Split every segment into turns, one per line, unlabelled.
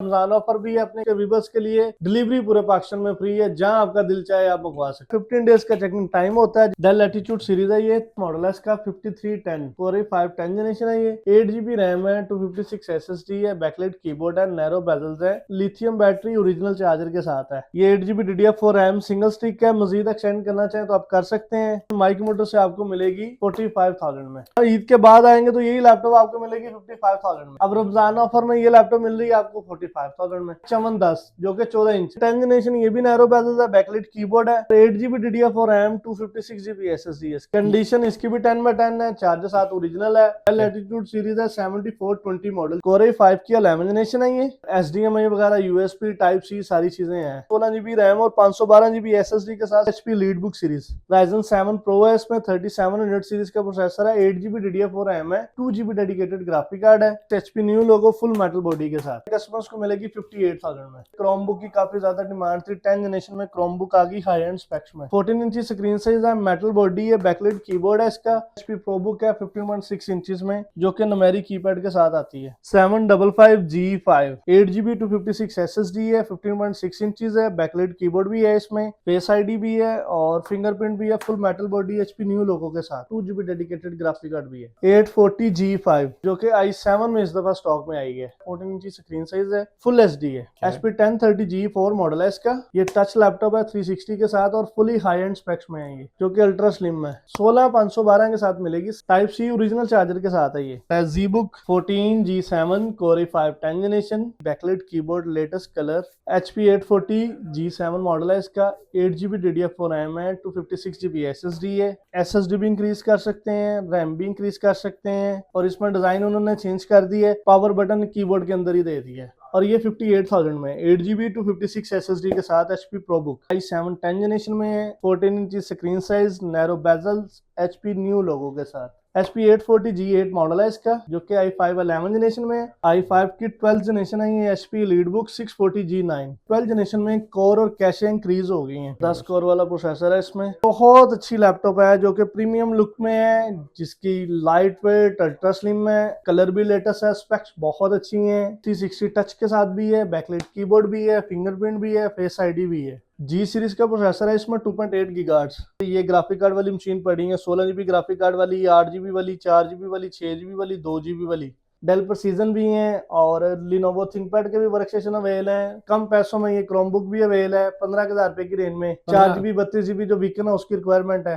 Ramzan offer भी है अपने व्यूवर्स के लिए। डिलीवरी पूरे पाकिस्तान में फ्री है, जहां आपका दिल चाहे आप मंगवा सकते हैं। 15 डेज का चेकिंग टाइम होता है। डेल लैटिट्यूड सीरीज है, ये मॉडल है इसका 5310 कोर i5 10 जनरेशन है। ये 8 GB रैम है, 256 SSD है, बैकलाइट कीबोर्ड है, नैरो बेजल्स है, लिथियम बैटरी ओरिजिनल चार्जर के साथ है। ये 8 GB DDR4 RAM single stick है। मजीद एक्सटेंड करना चाहें तो आप कर सकते हैं। माइक मोटर से आपको मिलेगी 45,000 में। ईद के बाद आएंगे तो यही लैपटॉप आपको मिलेगी 55,000 में। अब रमजान ऑफर में ये लैपटॉप मिल रही है आपको 45,000 में। 5410 जो कि 14 इंच 10 जनरेशन, ये भी नैरो बेजल्स है, बैकलाइट कीबोर्ड है, 8 GB DDR4 RAM, 256 GB SSD है। कंडीशन इसकी भी 10/10 है, चार्जर साथ ओरिजिनल है। लैटिट्यूड सीरीज है, 7420 मॉडल, कोर i5 की 11 जनरेशन है। ये HDMI वगैरह, USB टाइप C सारी चीजें हैं। 16 GB रैम और 512 GB SSD के साथ HP लीडबुक सीरीज। Ryzen 7 Pro है, इसमें 3700 सीरीज का प्रोसेसर है, 8 GB DDR4 रैम है, 2 GB डेडिकेटेड ग्राफिक कार्ड है, HP न्यू लोगो फुल मेटल बॉडी के साथ। कस्टमर्स को मिलेगी 58,000 में। क्रोमबुक की काफी ज्यादा डिमांड थी, 10 जनरेशन में क्रोमबुक आ गई हाई एंड स्पेक्स में। 14 इंची स्क्रीन साइज है, मेटल बॉडी है, बैकलाइट कीबोर्ड है इसका। HP प्रोबुक है 15.6 इंचेस में, जो कि नुमेरिक कीपैड के साथ आती है। 755G5 8 GB 256 SSD है, 15.6 इंचेस है, बैकलाइट कीबोर्ड भी है इसमें, फेस ID भी है और फिंगरप्रिंट भी है, full metal body HP new logo के साथ, 2 GB डेडिकेटेड ग्राफिक कार्ड भी है। 840G5 जो कि i7 में इस दफा स्टॉक में आई है, 14 इंची स्क्रीन साइज है, फुल HD है। HP 1030G4 मॉडल है इसका। ये टच लैपटॉप है 360 के साथ और फुली हाई एंड स्पेक्स में है, ये जो कि अल्ट्रा स्लिम है। 16512 के साथ मिलेगी, टाइप C ओरिजिनल चार्जर के साथ है। ये ZBook 14G7 core i5 10 generation, backlight keyboard, latest colour. HP 840G7 model है इसका, 8 GB DDR4 रैम है, 256 GB SSD है। SSD भी इंक्रीज कर सकते हैं, रैम भी इंक्रीज कर सकते हैं, और इसमें डिजाइन उन्होंने चेंज कर दी है, पावर बटन कीबोर्ड के अंदर ही दे दी है। और ये 58,000 में 8 GB 256 SSD के साथ HP ProBook i7 10 जनरेशन में है, 14 इंची screen size, narrow bezels, HP new logo के साथ। HP 840G8 मॉडल है इसका, जो कि i5 11 जनरेशन में है। i5 की 12 जनरेशन है ये। HP लीडबुक 640G9 12 जनरेशन में कोर और कैशे इंक्रीज हो गई हैं। 10 कोर वाला प्रोसेसर है इसमें। बहुत अच्छी लैपटॉप है, जो कि प्रीमियम लुक में है, जिसकी लाइट वेट अल्ट्रा स्लिम है, कलर भी लेटेस्ट है, स्पेक्स बहुत अच्छी हैं, 360 टच के साथ भी है, बैकलाइट कीबोर्ड भी है, फिंगरप्रिंट भी है, फेस ID भी है। G सीरीज का प्रोसेसर है इसमें, 2.8 गीगाहर्ट्ज। ये ग्राफिक कार्ड वाली मशीन पड़ी है, 16 GB ग्राफिक कार्ड वाली, 8 GB वाली, 4 GB वाली, 6 GB वाली, 2 GB वाली। डेल प्रेसीजन भी है और लिनोवो थिंकपैड के भी वर्कस्टेशन अवेल है। कम पैसों में ये क्रोमबुक भी अवेल है, 15,000 रुपए की रेंज में। 4 GB 32 GB जो वीकन है उसकी रिक्वायरमेंट है।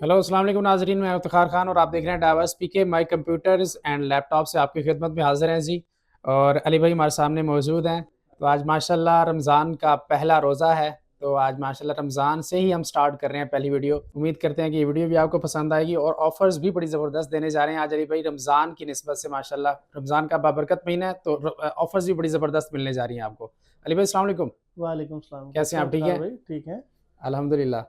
हेलो अस्सलाम वालेकुम नाजरीन, मैं इफ्तिखार खान और आप देख रहे हैं diverse PK my computers and laptop से आपकी खिदमत में हाजिर हैं जी। और अली भाई हमारे सामने मौजूद हैं। तो आज माशाल्लाह रमज़ान का पहला रोज़ा है, तो आज माशाल्लाह रमज़ान से ही हम स्टार्ट कर रहे हैं पहली वीडियो। उम्मीद करते हैं कि ये वीडियो भी आपको पसंद आएगी और ऑफर्स भी बड़ी ज़बरदस्त देने जा रहे हैं आज अली भाई। रमज़ान की निस्बत से माशाल्लाह रमज़ान का बाबरकत महीना है, तो ऑफर्स भी बड़ी ज़बरदस्त मिलने जा रही हैं आपको। अली भाई अस्सलाम वालेकुम।
वालेकुम सलाम।
कैसे हैं आप, ठीक हैं?
ठीक है
अल्हम्दुलिल्लाह।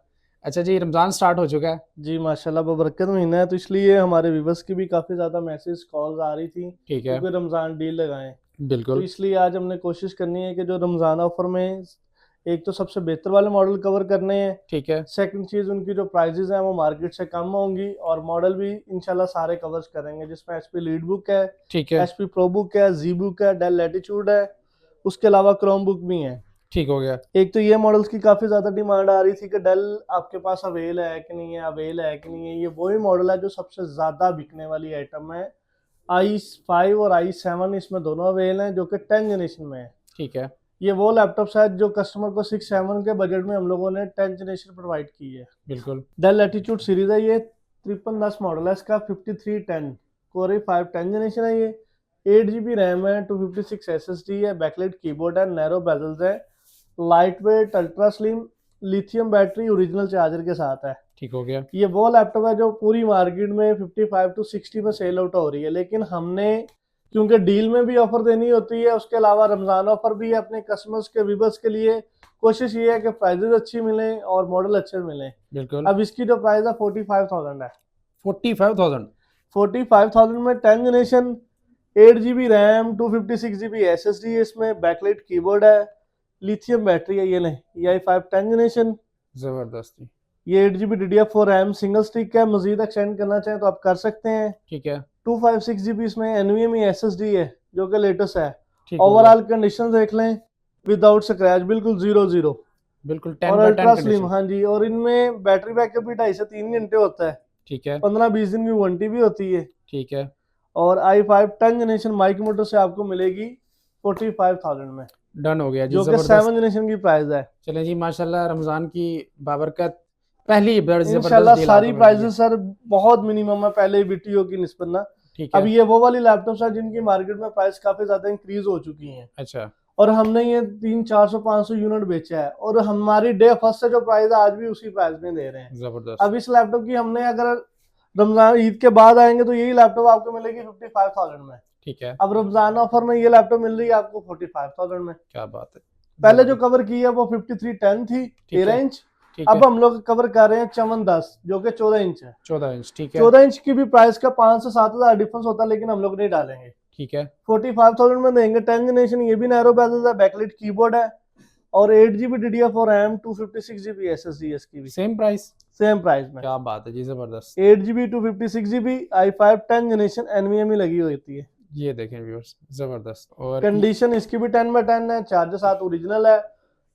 अच्छा जी, रमज़ान स्टार्ट हो चुका है।
जी, माशाल्लाह बबरकत महीना है, तो इसलिए हमारे व्यूवर्स की भी काफ़ी ज़्यादा मैसेज कॉल्स आ रही थी
ठीक है,
क्योंकि रमज़ान डील लगाएं। तो
बिल्कुल
इसलिए आज हमने कोशिश करनी है कि जो रमज़ान ऑफर में एक तो सबसे बेहतर वाले मॉडल कवर करने हैं।
ठीक है।
सेकंड चीज़, उनकी जो प्राइजेज हैं वो मार्केट से कम होंगी, और मॉडल भी इंशाल्लाह सारे कवर्स करेंगे, जिसमें HP लीडबुक है,
ठीक है,
HP प्रोबुक है, ZBook है, डेल लैटिट्यूड है, उसके अलावा क्रोमबुक भी है।
ठीक हो गया।
एक तो ये मॉडल्स की काफी ज्यादा डिमांड आ रही थी कि डेल आपके पास अवेल है कि नहीं है, अवेल है कि नहीं है। ये वही मॉडल है जो सबसे ज्यादा बिकने वाली आइटम है। i5 और i7 इसमें दोनों अवेल हैं, जो कि 10 जनरेशन में है।
ठीक है,
ये वो लैपटॉप है जो कस्टमर को 6-7 के बजट में हम लोगों ने 10 जनरेशन प्रोवाइड की है।
बिल्कुल।
डेल लैटिट्यूड सीरीज है, ये 5310 मॉडल है इसका, 5310 कोर i5 10 जनरेशन है। ये 8 GB रैम है, 256 SSD है, बैकलाइट कीबोर्ड है, नैरो बेजल्स है, light weight ultra slim, lithium battery original charger के साथ है।
ठीक हो गया।
ये वो लैपटॉप है जो पूरी मार्केट में 55 to 60 में सेल आउट हो रही है, लेकिन हमने क्योंकि डील में भी ऑफर देनी होती है, उसके अलावा रमजान ऑफर भी है अपने कस्टमर्स के व्यूवर्स के लिए। कोशिश ये है कि प्राइजेस अच्छी मिले और मॉडल अच्छे मिले।
बिल्कुल।
अब इसकी जो प्राइस है 45,000 है।
45,000।
45,000 में 10 generation, 8 GB RAM, 256 GB SSD है इसमें, बैकलाइट कीबोर्ड है, लिथियम बैटरी है। ये नहीं, ये i5 10 जनरेशन,
जबरदस्ती।
ये 8 GB DDR4 RAM single stick है। मजीद एक्सटेंड करना चाहें तो आप कर सकते हैं।
ठीक है।
256 GB इसमें NVMe SSD है, जो कि लेटेस्ट है।
ठीक हो गया।
ओवरऑल कंडीशन देख लें, विदाउट स्क्रैच, बिल्कुल 0-0
बिल्कुल
और
10/10
अल्ट्रा स्लिम।
कंडीशन।
हाँ जी, और इनमें बैटरी बैकअप भी 2.5 से 3 घंटे होता है,
ठीक है
15-20 दिन की वारंटी भी होती है।
ठीक है।
और i5 10 जनरेशन माइक मोटर से आपको मिलेगी 45,000 में,
डन हो गया जी,
जो कि
जबरदस्त।
7 जनरेशन की प्राइस है।
चलें जी, माशाल्लाह रमजान की बाबरकत पहली जबरदस्त
इंशाल्लाह
डील
सारी
आपको मिल रही है।
प्राइसेस सर बहुत मिनिमम है पहले वीटीओ की निस्बत ना।
ठीक
अब
है।
ये वो वाली लैपटॉप्स है जिनकी मार्केट में प्राइस काफी ज्यादा इंक्रीज हो चुकी है,
अच्छा
और हमने ये 300-400-500 यूनिट बेचा है, और हमारी डे फर्स्ट से जो प्राइस है आज भी उसी प्राइस में दे रहे हैं।
जबरदस्त।
अब इस लैपटॉप की हमने, अगर रमजान ईद के बाद आएंगे तो यही लैपटॉप आपको मिलेगी 55,000 में।
ठीक है,
अब रमजान ऑफर में ये लैपटॉप मिल रही है आपको 45,000 में।
क्या बात है।
पहले जो कवर की है वो 5310 थी,
ठीक
13
है
इंच।
ठीक
अब
है।
हम लोग कवर कर रहे हैं 5410 जो कि 14 इंच है।
14 इंच ठीक है
14 इंच की भी प्राइस का 5 से 7 हजार डिफरेंस होता है, लेकिन हम लोग नहीं डालेंगे।
ठीक है
45,000 में देंगे। 10 जनरेशन, ये भी नैरो बेजल है, बैकलाइट कीबोर्ड है, और 8GB DDR4 RAM, 256GB SSD है इसकी भी
सेम प्राइस।
सेम प्राइस में।
क्या बात है जी, जबरदस्त।
8GB 256GB i5 10 generation NVMe लगी होती है।
ये देखें व्यूअर्स, जबरदस्त। और
कंडीशन इसकी भी 10/10 है, चार्जर साथ ओरिजिनल है,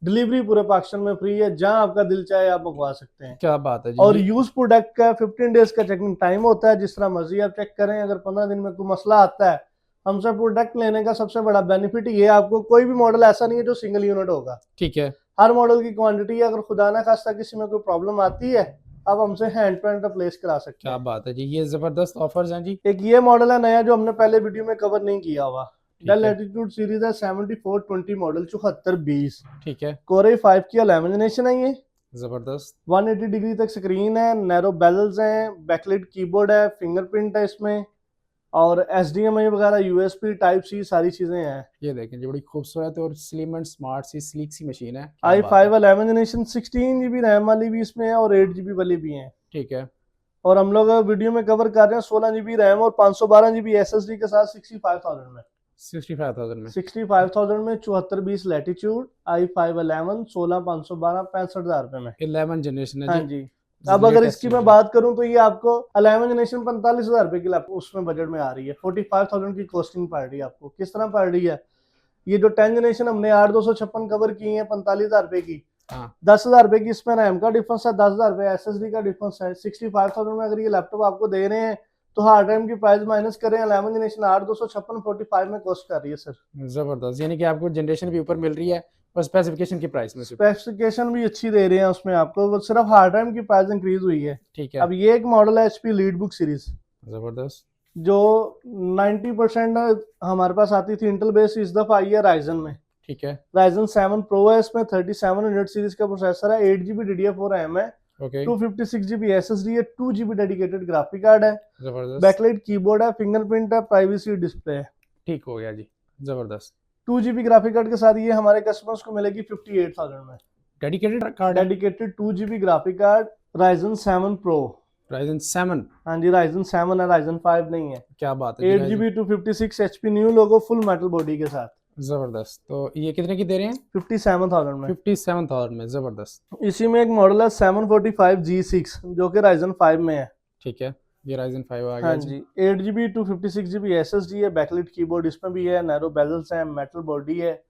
डिलीवरी पूरे पाकिस्तान में फ्री है, जहां आपका दिल चाहे आप मंगवा सकते हैं।
क्या बात है जी।
और यूज प्रोडक्ट का 15 डेज का चेकिंग टाइम होता है, जिस तरह मर्जी आप चेक करें। अगर 15 दिन में कोई मसला आता है, हमसे प्रोडक्ट लेने का सबसे बड़ा बेनिफिट ये है, आपको कोई भी मॉडल ऐसा नहीं है जो सिंगल यूनिट होगा।
ठीक है
हर मॉडल की क्वांटिटी है, अगर खुदा ना खास्ता किसी में कोई प्रॉब्लम आती है, आप हमसे हैंड टू हैंड रिप्लेस करा सकते
क्या
हैं।
बात है जी, ये जबरदस्त ऑफर्स हैं जी।
एक ये मॉडल है नया जो हमने पहले वीडियो में कवर नहीं किया हुआ,
ठीक
डेल
है
लैटिट्यूड सीरीज है, 7420 मॉडल, 7420
ठीक है
कोर i5 की 11 जनरेशन है ये।
जबरदस्त।
180 डिग्री तक स्क्रीन है, नैरो बेजल्स हैं, बैकलाइट कीबोर्ड है, फिंगरप्रिंट है इसमें, और HDMI वगैरह, USB टाइप सी सारी चीजें हैं।
ये देखें जी, बड़ी खूबसूरत और स्लिम एंड स्मार्ट सी स्लीक सी मशीन है। क्या बात है।
i5 11 जनरेशन 16GB रैम वाली भी इसमें है, और 8GB वाली भी है।
ठीक है
और हम लोग वीडियो में कवर कर रहे हैं 16GB रैम और 512GB SSD के साथ 65,000 में।
65,000 में
65,000 में 7420 लैटिट्यूड i5 11 16,512 65,000 रुपए में।
11 जनरेशन है
हाँ
जी।
जी। अब अगर
लेटेस्ट
इसकी मैं
वर्जन।
बात करूं तो ये आपको 11 जनरेशन 45,000 रुपए की लैपटॉप उसमें बजट में आ रही है। 45,000 की कॉस्टिंग पड़ रही है आपको। किस तरह पड़ रही है, ये जो 10 जनरेशन हमने 8256 कवर की है 45,000 रुपए की,
हाँ
10,000 रुपए की इसमें रैम का डिफरेंस है, 10,000 रुपए SSD का डिफरेंस है। 65,000 में अगर ये लैपटॉप आपको दे रहे हैं तो हार्ड रैम की प्राइस माइनस करें, 11 जनरेशन 8256 45 में कॉस्ट कर रही है सर।
जबरदस्त, यानी कि आपको जनरेशन भी ऊपर मिल रही है और स्पेसिफिकेशन की प्राइस में सिर्फ।
स्पेसिफिकेशन भी अच्छी दे रहे हैं उसमें आपको, वो सिर्फ हार्ड रैम की प्राइस इंक्रीज हुई है।
ठीक है
अब ये एक मॉडल है HP लीडबुक सीरीज,
जबरदस्त।
जो 90% हमारे पास आती थी इंटेल बेस, इस दफा आई है राइजन में।
ठीक है
राइजन 7 प्रो है, इसमें 3700 सीरीज का प्रोसेसर है, 8GB DDR4 रैम है,
ओके
256GB SSD है, 2GB डेडिकेटेड ग्राफिक कार्ड है,
जबरदस्त।
बैकलाइट कीबोर्ड है, फिंगरप्रिंट है, प्राइवेसी डिस्प्ले है।
ठीक हो गया जी, जबरदस्त।
2GB ग्राफिक कार्ड के साथ ये हमारे कस्टमर्स को मिलेगी 58,000 में।
डेडिकेटेड कार्ड है।
Dedicated 2GB graphic card, Ryzen 7 pro.
Ryzen 7।
हाँ जी, राइजन 7 है, राइजन 5 नहीं है।
क्या बात है जी,
8GB 256 HP न्यू लोगो, फुल मेटल बॉडी के साथ,
जबरदस्त। तो ये कितने की दे रहे हैं?
57,000 में।
57,000 में, जबरदस्त।
इसी में एक मॉडल है 745G6 जो कि राइजन 5 में है।
ठीक है, ये राइजन 5 आ
हाँ
गया
जी, 8GB 256GB SSD है, बैकलाइट कीबोर्ड इसमें भी है, नैरो बेजल्स हैं, मेटल बॉडी है,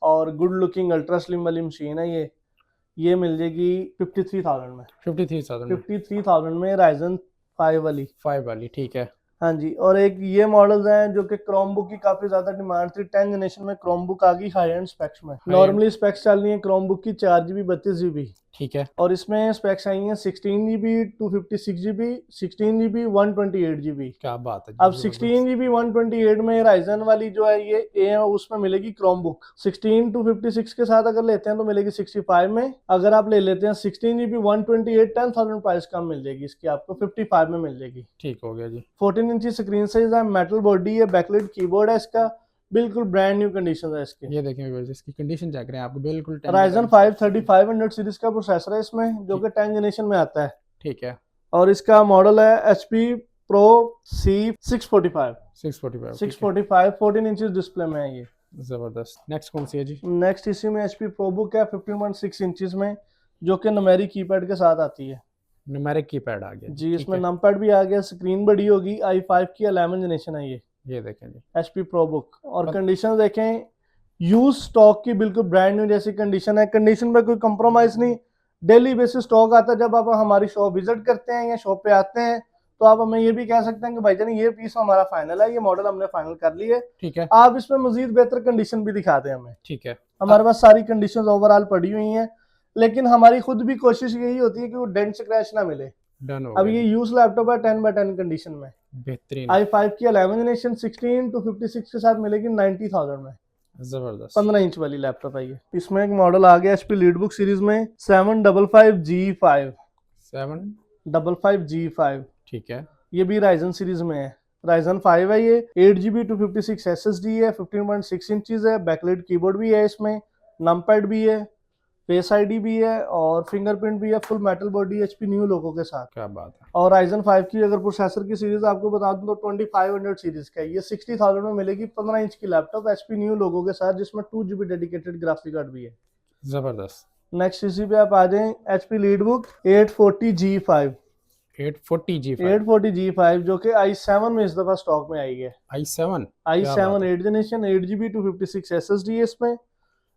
और गुड लुकिंग अल्ट्रा स्लिम वाली मशीन है ये मिल जाएगी 53,000 में।
53,000 में
53,000 में राइजन 5 वाली।
5 वाली, ठीक है।
हाँ जी, और एक ये मॉडल्स हैं जो कि क्रोमबुक की काफी ज्यादा डिमांड थी। 10 जनरेशन में क्रोमबुक आ गई हाई एंड स्पेक्स में। नॉर्मली स्पेक्स चल रही है क्रोमबुक की 4GB 32GB,
ठीक है
और इसमें स्पेक्स आई हैं 16GB 256GB 16GB 128GB।
क्या बात है जी,
अब
जबरदस्त।
16GB 128 में राइजन वाली जो है ये ए उसमें मिलेगी क्रोमबुक। 16 256 के साथ अगर लेते हैं तो मिलेगी 65 में। अगर आप ले लेते हैं 16GB 128, 10,000 प्राइस कम मिल जाएगी इसकी, आपको 55 में मिल जाएगी।
ठीक हो गया जी।
14 इंची स्क्रीन साइज है, मेटल बॉडी है, बैकलाइट कीबोर्ड है इसका, बिल्कुल ब्रांड न्यू कंडीशन है इसके।
ये देखें व्यूअर्स, इसकी कंडीशन चेक करें, आपको बिल्कुल 10
राइजन 5 3500 सीरीज का प्रोसेसर है इसमें, जो कि 10 जनरेशन में आता है,
ठीक है।
और इसका मॉडल है HP Pro C645
645
645 14 inches display में है ये।
जबरदस्त। नेक्स्ट कौन सी है जी?
नेक्स्ट इसी में HP ProBook है 15.6 इंचेस में, जो कि न्यूमेरिक कीपैड के साथ आती है
न्यूमेरिक कीपैड आ गया
जी।
ठीक
इसमें
है।
नंबर भी आ गया, स्क्रीन बड़ी होगी, i5 की 11 जनरेशन है ये।
ये देखें जी।
HP ProBook। और
बत-
कंडीशन देखें, यूज स्टॉक की बिल्कुल ब्रांड न्यू जैसी कंडीशन है, कंडीशन में कोई कंप्रोमाइज नहीं। डेली बेसिस स्टॉक आता है, जब आप हमारी शॉप विजिट करते हैं या शॉप पे आते हैं तो आप हमें ये भी कह सकते हैं कि भाईजान ये पीस हमारा फाइनल है, ये मॉडल हमने फाइनल कर ली है,
ठीक है,
आप इसमें मजीद बेहतर कंडीशन भी दिखा दें हमें।
ठीक है।
हमारे पास सारी कंडीशंस ओवरऑल पड़ी हुई हैं, लेकिन हमारी खुद भी कोशिश यही होती है कि वो डेंट क्रैश ना मिले।
डन हो
अब
गया
ये
जी।
यूज लैपटॉप है 10/10 कंडीशन में।
बेहतरीन,
i5 की 11 जनरेशन 16 to 56 के साथ मिलेगी 90,000 में।
जबरदस्त।
15 इंच वाली लैपटॉप है ये। इसमें एक मॉडल आ गया HP लीडबुक सीरीज में 755G5।
755, ठीक है,
ये भी राइजन सीरीज में है, राइजन 5 है ये। 8GB 256 SSD है, 15.6 इंचज है, बैकलाइट कीबोर्ड भी है इसमें, नमपैड भी है, फेस आईडी भी है और फिंगरप्रिंट भी है, full metal body HP new logo के साथ।
क्या बात है।
और राइजन 5 की अगर प्रोसेसर की सीरीज आपको बता दूं तो 2500 सीरीज का है। ये 60,000 में मिलेगी, 15 इंच की लैपटॉप HP न्यू लोगो के साथ, जिसमें 2GB डेडिकेटेड ग्राफिक कार्ड भी है।
जबरदस्त।
नेक्स्ट इसी पे आप आ जाएं HP लीडबुक 840G5।
840G5,
840G5 जो कि i7 में इस दफा स्टॉक में आई है।
i7, क्या बात
i7
है।
8 जनरेशन, 8GB 256 SSD है इसमें,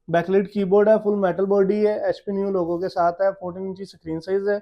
बैकलाइट कीबोर्ड है, फुल मेटल बॉडी है, HP न्यू लोगो के साथ है, 14 इंची स्क्रीन साइज है,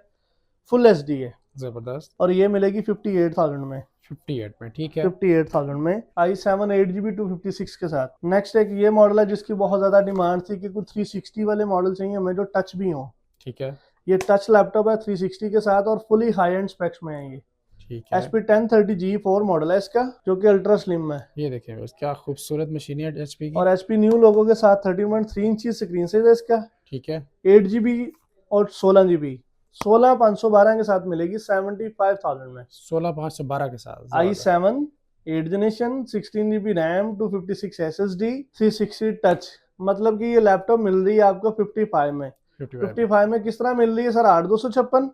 फुल HD है
जबरदस्त।
और ये मिलेगी 58,000 में।
58 में, ठीक है।
58,000 में i7 8GB 256 के साथ। नेक्स्ट एक ये मॉडल है जिसकी बहुत ज्यादा डिमांड थी कि कुछ 360 वाले मॉडल चाहिए हमें जो टच भी हो।
ठीक है,
ये टच लैपटॉप है 360 के साथ और फुली हाई एंड स्पेक्स में है। ये
ठीक है।
HP 1030G4 मॉडल है इसका, जो कि अल्ट्रा स्लिम है
ये देखें बस, क्या खूबसूरत मशीन है HP की।
और HP न्यू लोगो के साथ 13.3 इंची स्क्रीन साइज है इसका,
ठीक है,
8GB और 16GB। 16512 के साथ मिलेगी 75,000 में।
16512 के साथ, जबरदस्त।
i7 8 generation 16GB RAM 256 SSD 360 touch. मतलब कि ये लैपटॉप मिल रही है आपको 55 में। 55 में किस तरह मिल रही है सर? 8256।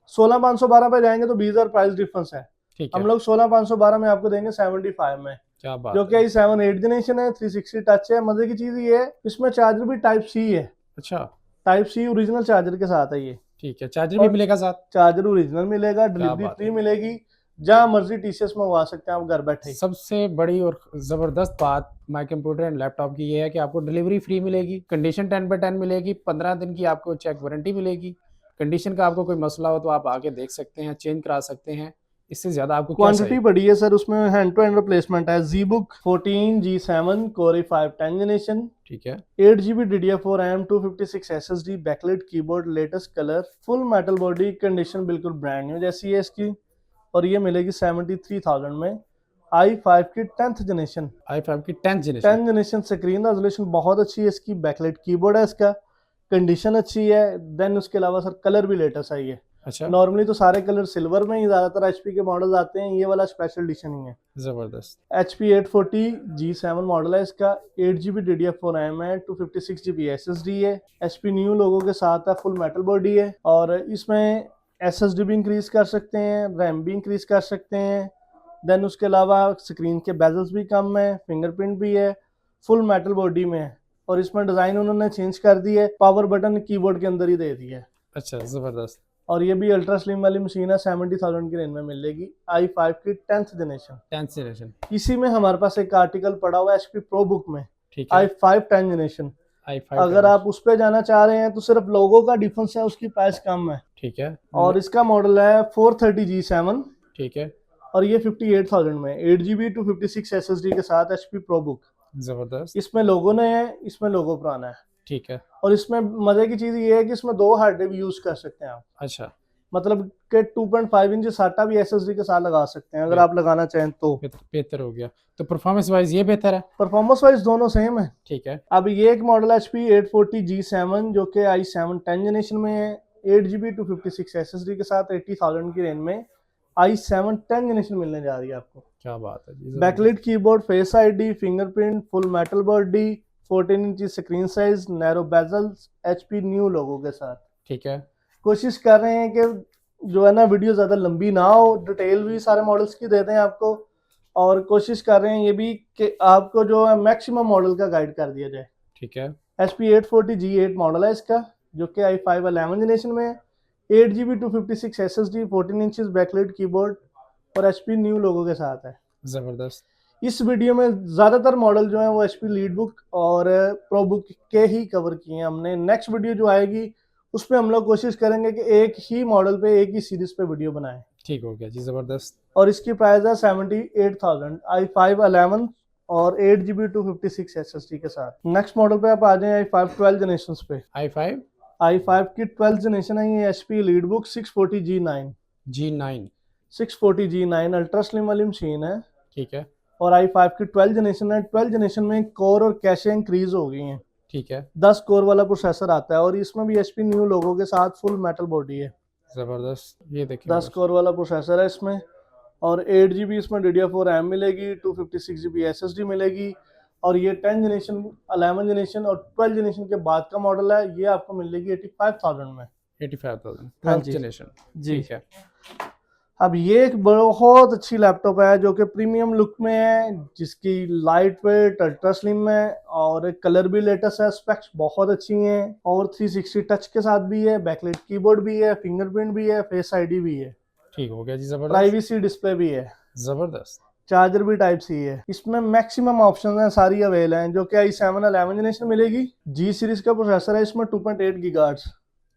16512 पे जाएंगे तो 20,000 प्राइस डिफरेंस है।
ठीक
हम
है,
लोग 16512 में आपको देंगे 75 में,
क्या बात
जो
है।
कि i7 8 जनरेशन है, 360 टच है। मजे की चीज ये है इसमें चार्जर भी टाइप सी है,
अच्छा,
टाइप सी ओरिजिनल चार्जर के साथ है ये।
ठीक है, चार्जर भी
और
मिलेगा साथ।
चार्जर ओरिजिनल मिलेगा,
क्या
डिलीवरी
बात
फ्री
है।
मिलेगी, जहां मर्जी TCS मंगवा सकते हैं आप घर बैठे ही।
सबसे बड़ी और ज़बरदस्त बात माई कंप्यूटर एंड लैपटॉप की ये है कि आपको डिलीवरी फ्री मिलेगी, कंडीशन 10/10 मिलेगी, 15 दिन की आपको चेक वारंटी मिलेगी। कंडीशन का आपको कोई मसला हो तो आप आके देख सकते हैं, चेंज करा सकते हैं। इससे ज़्यादा आपको क्या
क्वांटिटी
चाहिए।
बड़ी है सर, उसमें हैंड टू हैंड रिप्लेसमेंट है। ZBook 14G7 Core i5 10 generation,
ठीक है,
8GB DDR4 RAM 256 SSD, backlight keyboard, latest colour, full metal body, condition बिल्कुल ब्रांड न्यू जैसी है इसकी और ये मिलेगी 73,000 में। i5 की 10th जनरेशन,
i5 की 10th generation.
10 generation screen resolution बहुत अच्छी है इसकी, बैकलाइट कीबोर्ड है इसका, कंडीशन अच्छी है। देन उसके अलावा सर कलर भी लेटेस्ट है ये।
अच्छा,
नॉर्मली तो सारे कलर सिल्वर में ही ज्यादातर HP के मॉडल आते हैं, ये वाला स्पेशल एडिशन ही है।
ज़बरदस्त।
HP 840G7 मॉडल है इसका, 8GB DDR4 RAM है, 256GB SSD है, HP न्यू लोगो के साथ है, फुल मेटल बॉडी है और इसमें SSD भी इंक्रीज कर सकते हैं, रैम भी इंक्रीज कर सकते हैं। देन उसके अलावा स्क्रीन के बेजल्स भी कम है, फिंगरप्रिंट भी है, फुल मेटल बॉडी में है और इसमें डिजाइन उन्होंने चेंज कर दी है, पावर बटन कीबोर्ड के अंदर ही दे दिया है।
अच्छा, ज़बरदस्त।
और ये भी अल्ट्रा स्लिम वाली मशीन है, 70,000 की रेंज में मिलेगी, i5 की 10th जनरेशन।
10th जनरेशन,
इसी में हमारे पास एक आर्टिकल पड़ा हुआ है HP ProBook में,
ठीक है,
i5 10 जनरेशन।
i5
अगर आप उस पे जाना चाह रहे हैं तो सिर्फ लोगो का डिफरेंस है, उसकी प्राइस कम है
ठीक है,
और इसका मॉडल है 430G7
ठीक है,
और ये 58,000 में, 8GB 256 SSD के साथ HP ProBook।
ज़बरदस्त,
इसमें लोगो नया है, इसमें लोगो पुराना है
ठीक है,
और इसमें मजे की चीज ये है कि इसमें 2 हार्ड ड्राइव यूज कर सकते हैं आप।
अच्छा,
मतलब कि 2.5 इंच साटा भी SSD के साथ लगा सकते हैं अगर आप लगाना चाहें तो।
बेहतर हो गया। तो परफॉर्मेंस वाइज ये बेहतर है।
परफॉर्मेंस वाइज दोनों सेम है।
ठीक है,
अब ये एक मॉडल HP 840G7 जो कि i7 10 जनरेशन में है, 8GB 256 SSD के साथ 80,000 की रेंज में i7 10 जनरेशन मिलने जा रही है आपको।
क्या बात है जी,
backlight keyboard, face ID, fingerprint, full metal body, 14 इंची screen size, narrow bezels, HP new logo के साथ।
ठीक है,
कोशिश कर रहे हैं कि जो है ना वीडियो ज़्यादा लंबी ना हो, डिटेल भी सारे मॉडल्स की देते हैं आपको और कोशिश कर रहे हैं ये भी कि आपको जो है मैक्सिमम मॉडल का गाइड कर दिया जाए।
ठीक है,
HP 840G8 मॉडल है इसका जो कि i5 11 जनरेशन में है, 8GB 256 SSD, 14 inches backlight keyboard और HP न्यू लोगो के साथ है।
ज़बरदस्त।
इस वीडियो में ज़्यादातर मॉडल जो है वो HP लीड बुक और प्रो बुक के ही कवर किए हैं हमने। नेक्स्ट वीडियो जो आएगी उसमें हम लोग कोशिश करेंगे कि एक ही मॉडल पे एक ही सीरीज पे वीडियो बनाएं।
ठीक हो गया जी, ज़बरदस्त।
और इसकी प्राइस है 78,000 i5 11 और 8GB 256 SSD के साथ। नेक्स्ट मॉडल पे आप आ जाएं i5 12 जनरेशन पे।
i5
i5 की 12 जनरेशन है ये, HP lead book 640G9
G9।
640G9 ultra slim वाली मशीन है।
ठीक है।
और i5 की 12 जनरेशन है। 12 जनरेशन में कोर और कैशे इंक्रीज हो गई हैं।
ठीक है।
10 कोर वाला प्रोसेसर आता है और इसमें भी HP न्यू लोगों के साथ फुल मेटल बॉडी है।
ज़बरदस्त, ये देखिए
10 कोर वाला प्रोसेसर है इसमें और 8GB इसमें DDR4 RAM मिलेगी, 256GB SSD मिलेगी। और ये 10 जनरेशन 11 जनरेशन और 12 जनरेशन के बाद का मॉडल है। ये आपको मिलेगी 85,000 में।
85,000
हाँ
12th
जी।
जनरेशन।
जी।
ठीक है।
अब ये एक बहुत अच्छी लैपटॉप है जो कि प्रीमियम लुक में है, जिसकी लाइट वेट अल्ट्रा स्लिम है और कलर भी लेटेस्ट है, स्पेक्स बहुत अच्छी हैं और 360 टच के साथ भी है, बैकलाइट कीबोर्ड भी है, फिंगरप्रिंट भी है, फेस आईडी भी है,
ठीक हो गया जी, ज़बरदस्त।
प्राइवेसी डिस्प्ले भी है,
ज़बरदस्त।
चार्जर भी टाइप सी है। इसमें मैक्सिमम ऑप्शन हैं, सारी अवेल हैं, जो कि i7 11 जनरेशन मिलेगी। G सीरीज का प्रोसेसर है इसमें, 2.8 गीगाहर्ट्ज,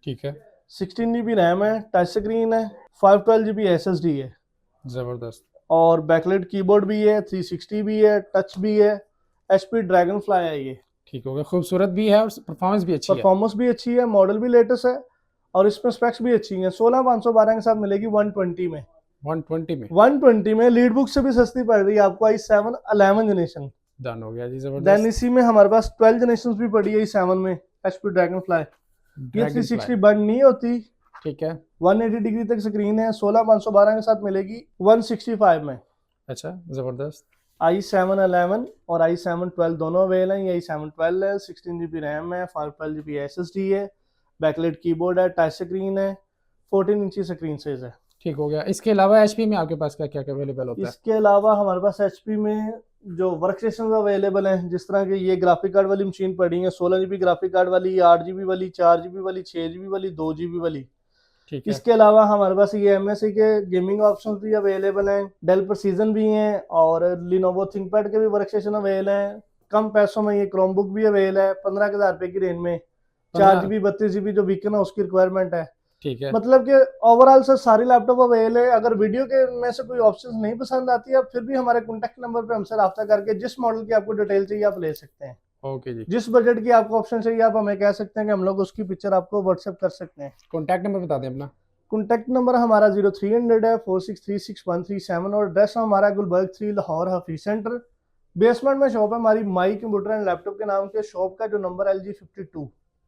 ठीक है।
16GB रैम है, टच स्क्रीन है, 512GB SSD है
ज़बरदस्त।
और बैकलाइट कीबोर्ड भी है, 360 भी है, टच भी है, HP ड्रैगन फ्लाई है ये।
ठीक हो गया, खूबसूरत भी है और परफॉर्मेंस भी अच्छी है।
परफॉर्मेंस भी अच्छी है, मॉडल भी लेटेस्ट है और इसमें स्पेक्स भी अच्छी हैं। 16512 के साथ मिलेगी 120 में।
120 में
120 में लीड बुक से भी सस्ती पड़ रही है आपको i7 11 जनरेशन।
डन हो गया जी,
देन
ज़बरदस्त।
इसी में हमारे पास 12 जनरेशन भी पड़ी है i7 में, HP ड्रैगन फ्लाई। ये 360 बंद नहीं होती,
ठीक है।
180 डिग्री तक स्क्रीन है। 16512 के साथ मिलेगी 165 में।
अच्छा, ज़बरदस्त।
i7 11 और i7 12 दोनों अवेल हैं। ये i7 12 है, 16GB रैम है, 512GB SSD है, बैकलाइट कीबोर्ड है, टच स्क्रीन है, 14 इंची स्क्रीन साइज है।
ठीक हो गया। इसके अलावा HP में आपके पास क्या क्या अवेलेबल होता है?
इसके अलावा हमारे पास HP में जो वर्क स्टेशन अवेलेबल हैं, जिस तरह के ये ग्राफिक कार्ड वाली मशीन पड़ी है, 16GB ग्राफिक कार्ड वाली, 8GB वाली, 4GB वाली, 6GB वाली, 2GB वाली।
ठीक है।
इसके अलावा हमारे पास ये MSI के गेमिंग ऑप्शन भी अवेलेबल हैं, डेल प्रेसिजन भी हैं और लिनोवो थिंकपैड के भी वर्क स्टेशन अवेल हैं। कम पैसों में ये क्रोमबुक भी अवेल है 15,000 रुपए की रेंज में, 4GB 32GB जो वीकन है उसकी रिक्वायरमेंट है।
ठीक है।
मतलब कि ओवरऑल से सारी लैपटॉप अवेल है। अगर वीडियो के में से कोई ऑप्शन नहीं पसंद आती है, फिर भी हमारे कॉन्टैक्ट नंबर पे हमसे राब्ता करके जिस मॉडल की आपको डिटेल चाहिए आप ले सकते हैं।
ओके जी।
जिस बजट की आपको ऑप्शन चाहिए आप हमें कह सकते हैं कि हम लोग उसकी पिक्चर आपको व्हाट्सएप कर सकते हैं।
कॉन्टैक्ट नंबर बता दें अपना।
कॉन्टैक्ट नंबर हमारा 0300 है 46366137 और एड्रेस हमारा गुलबर्ग 3 लाहौर हफीज सेंटर। बेसमेंट में शॉप है हमारी, माई कंप्यूटर एंड लैपटॉप के नाम के शॉप का जो नंबर LG 52।